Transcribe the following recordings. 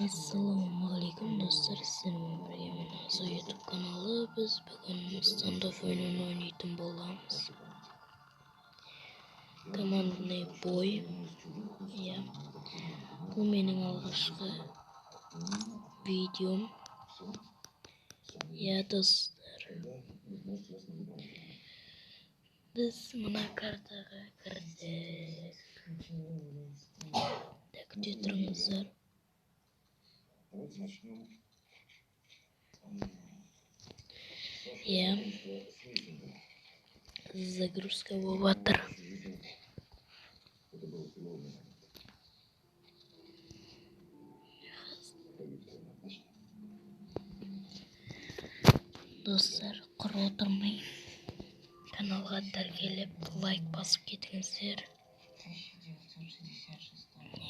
Assalamualaikum dostlar, sizlerle birlikte Nazo YouTube kanalı. Biz bugün standoff oyununu oynayıp bolamiz. Komandный бой. Ya. Bu mening alg'ishqi videom. Ya dostlar. Biz mana kartaga kirdik. Takdir turingizlar. Ya. Загрузка воватор. Dostlar, qurib o'tirmang. Kanalga targelib like bosib ketingizlar.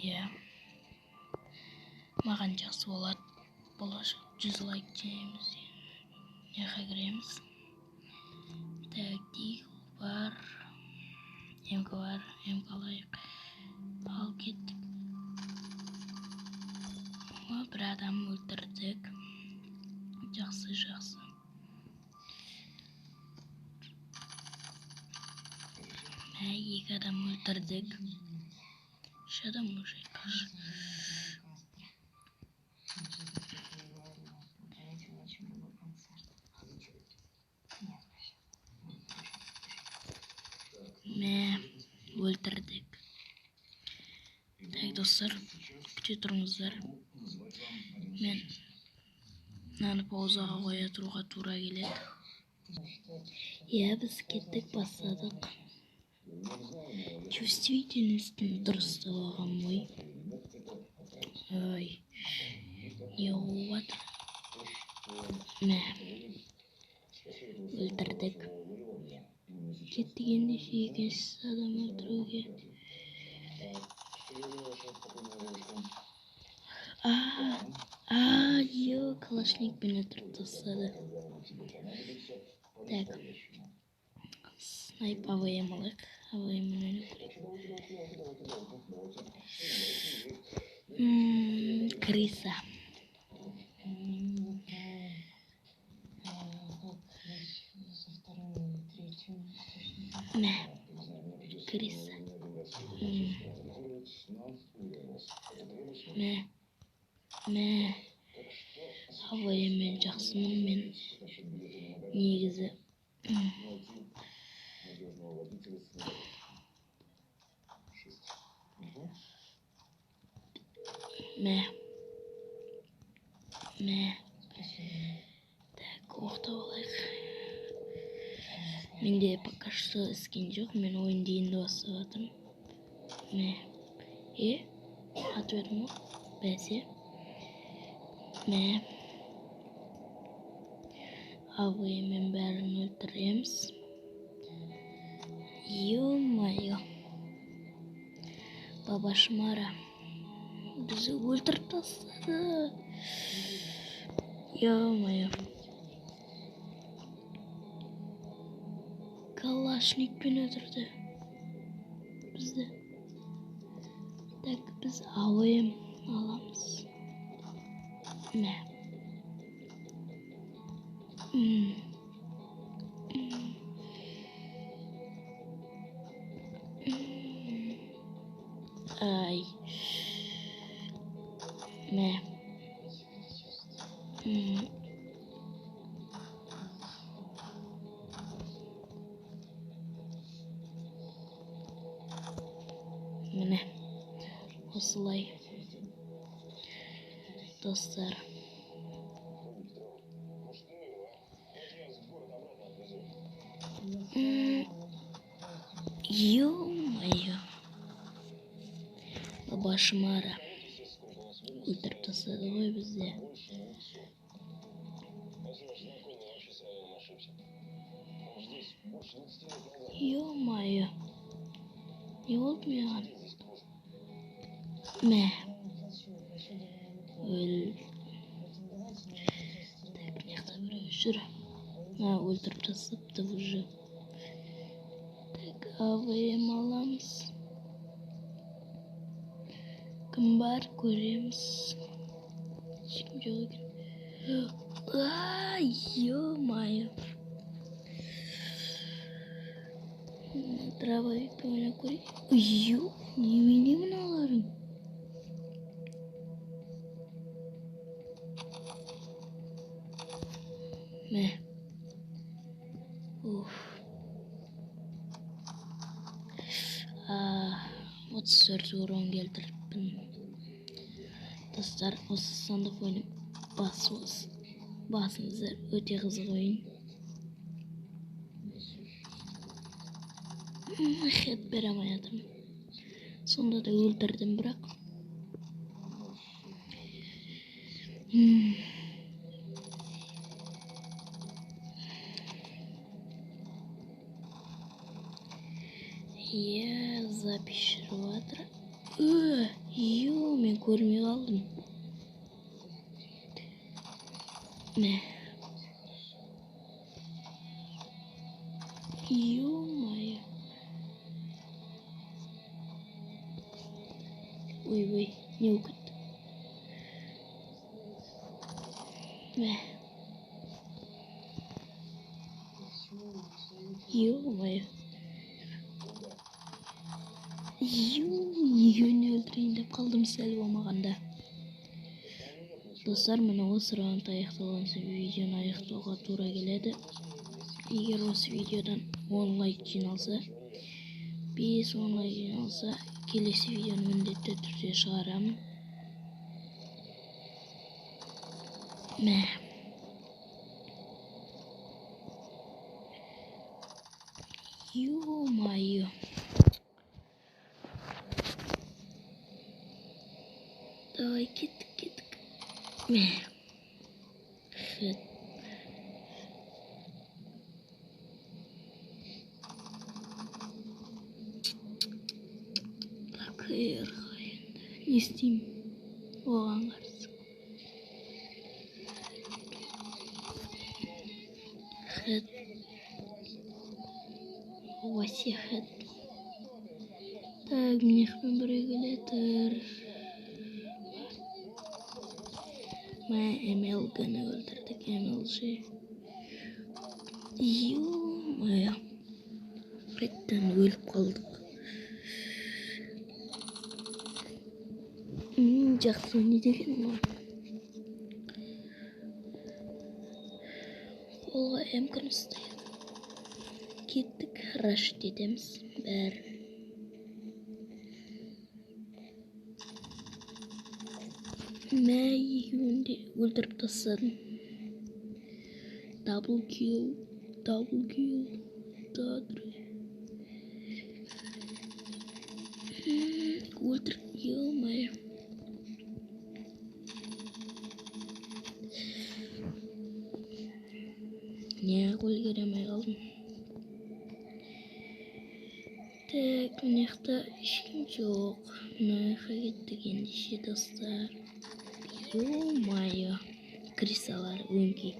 Ya. Mаған жақсы болады. Болашақ 100 лайк жейміз. Яқа кіреміз. Тәктик бар. Емкі бар. Емкі алайық. Ал кеттік. Бір адам өлтірдік. Жақсы. Екі адам өлтірдік. Үш адам уже қаш. Өлтірдік. Так, достар, күте тұрыңыздар. Мен мынаны паузаға қоя тұруға тура келеді. Я, біз кеттік, бастадық. Чувствительностін дұрысталаған ой. Ой, не болады? Өлтірдік. Кеттік енді екінші адам өлтіруге. Калашникпен өлтіріп тастады. Так. Снайп АВМ алайық. АВМ-мен ойнап көрейік. Криса. Криса. АВМ-мен жақсымын мен. Негізі. Так, оқтап алайық. Менде пока что скин жоқ, мен ойынды енді бастап жатырмын. Атып едім ғой, бәсе. АВМ-мен бәрін өлтіреміз. Ё-майо. Баба Шмара бізді өлтіріп тастады. Ё-майо. Калашникпен өлтірді бізді. Так, біз АВМ аламыз. Ай. Міне. Осылай. Достар. Ё-майо. Баба Шмара өлтіріп тастады ғой бізде. Ё-майо. Не болды маған? Так, неқта біреу жүр. Өлтіріп тастапты уже. Так, АВМ аламыз. Кім бар көреміз. ешкім жоқ екен. Ё-моё. Дробовикті ойнап көрейік. Немене мыналарың? Мә. Отыз төрт урон келтіріппін. Достар, осы сандық ойын басыңыздар, өте қызық ойын. Хет бере алмай жатырмын. Сонда да өлтірдім бірақ. Запись жүріп жатыр. Мен көрмей қалдым. Мә. Ё-моё. Ой, не өкіт. Мә. Ё-моё. Егені өлтірейін деп қалдым сәл болмағанда. Достар, мына осы раунд аяқталған соң видеоны аяқтауға тура келеді. Егер осы видеодан 10 лайк жиналса, 5-10 лайк жиналса, келесі видеоны міндетті түрде шығарамын. Мә. Ё-моё. Давай, кеттік. Мә. Хет. Қайырға енді. Не істеймін? Оған қарсы. Хет. Васе хет. Так, мынаяқпен бірігілетір. Мә, MLG-ні өлтірдік, MLG. Ё-моё. Қайттан өліп қалдық. Жақсы не деген ол? Қолға әмкін ұстайық. Кеттік, рашт етеміз бәрін. Мә, екеуінде өлтіріп тастадым. Дабл килл. Өлтір, ё-моё. Не өлгеремей қалдым. Так, мынаяқта ешкім жоқ. Мынаяққа кеттік ендеше достар. Ё-моё. Крисалар өңкей.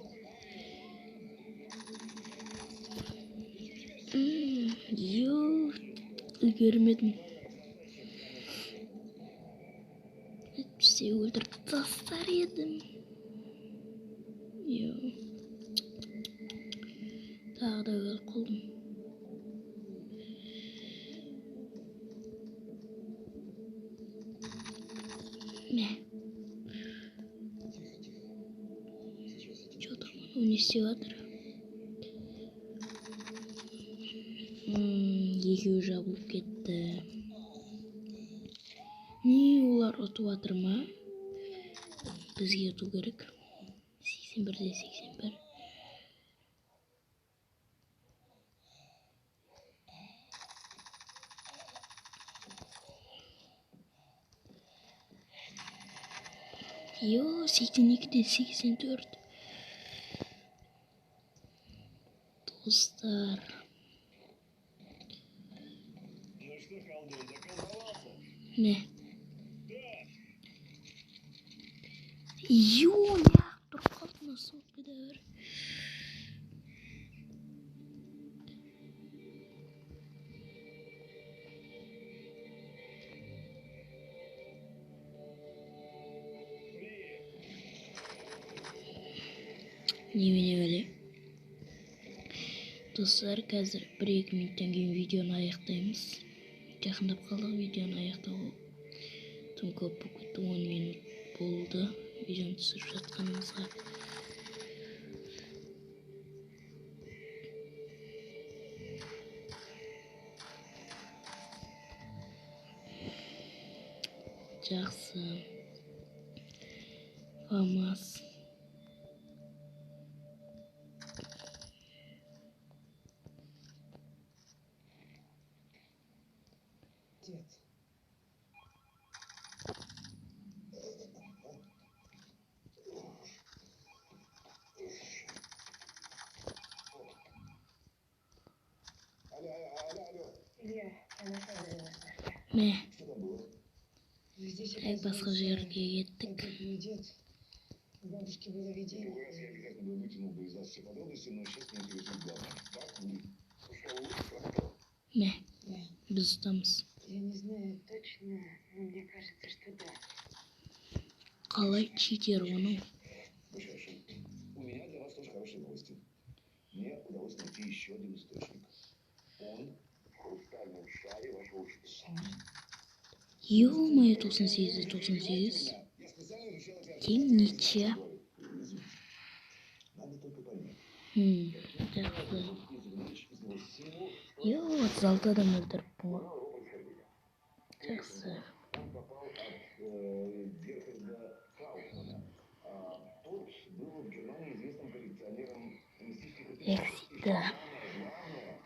Үлгермедім. Әйтпесе өлтіріп тастар едім. Тағы да өліп қалдым. Мә. Что-то он не істеп жатыр. Екеуі жабылып кетті. Не, олар ұтып жатыр ма? Бізге ұту керек. 81-81. Yo, 82-84. Dostlar. Ne? Yo, ya, dur kaldı nasıl gider? немене беле. Достар, қазір 1-2 минуттан кейін видеоны аяқтаймыз. Жақындап қалдық видеоны аяқтауға. Тым көп болып кетті, 10 минут болды видеоны түсіріп жатқанымызға. Жақсы. ФАМАС. Дед. Алло. Илья, Анатолий Иванович. Мә, Что там было? Здесь так басқа жерге кеттік. дед. У бабушки было видение. Раз я обязательно бы вытянул бы из вас все подробности, но сейчас меня интересует главное. Как вы? Что лучше, как? Мә, Да. біз ұстамыз. Я не знаю точно, но мне кажется, что да. Қалай читер оның? Ну что ж, у меня для вас тоже хорошие новости. Мне удалось найти еще один источник. Он в хрустальном шаре вашего учителя. Ё-моё, 98. Я специально изучал это. Темниче. Надо только понять. Жақсы. Извлечь из него силу, Ё, 36 адам өлтіріп бұны. Жақсы. он попал от Герхарда Кауфмана. Тот был в Германии известным коллекционером мистических артефактов. И Да. главное,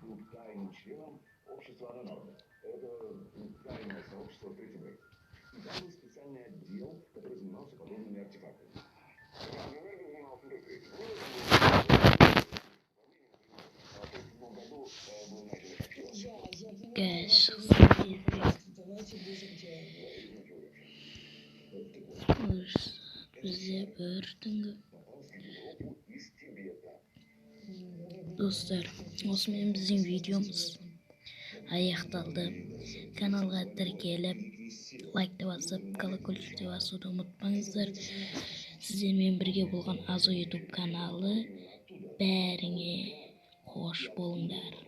был тайным членом общества анонарных. Это тайное сообщество в Третьем Рейхе. И там был специальный отдел, который занимался подобными артефактами. Кәш. Давайте ближе к делу. Бізде бір түнгі. Достар, осымен біздің видеомыз аяқталды. Каналға тіркеліп, лайкты басып, колокольчикті басуды ұмытпаңыздар. Сіздермен бірге болған Азо YouTube каналы. Бәріңе қош болыңдар.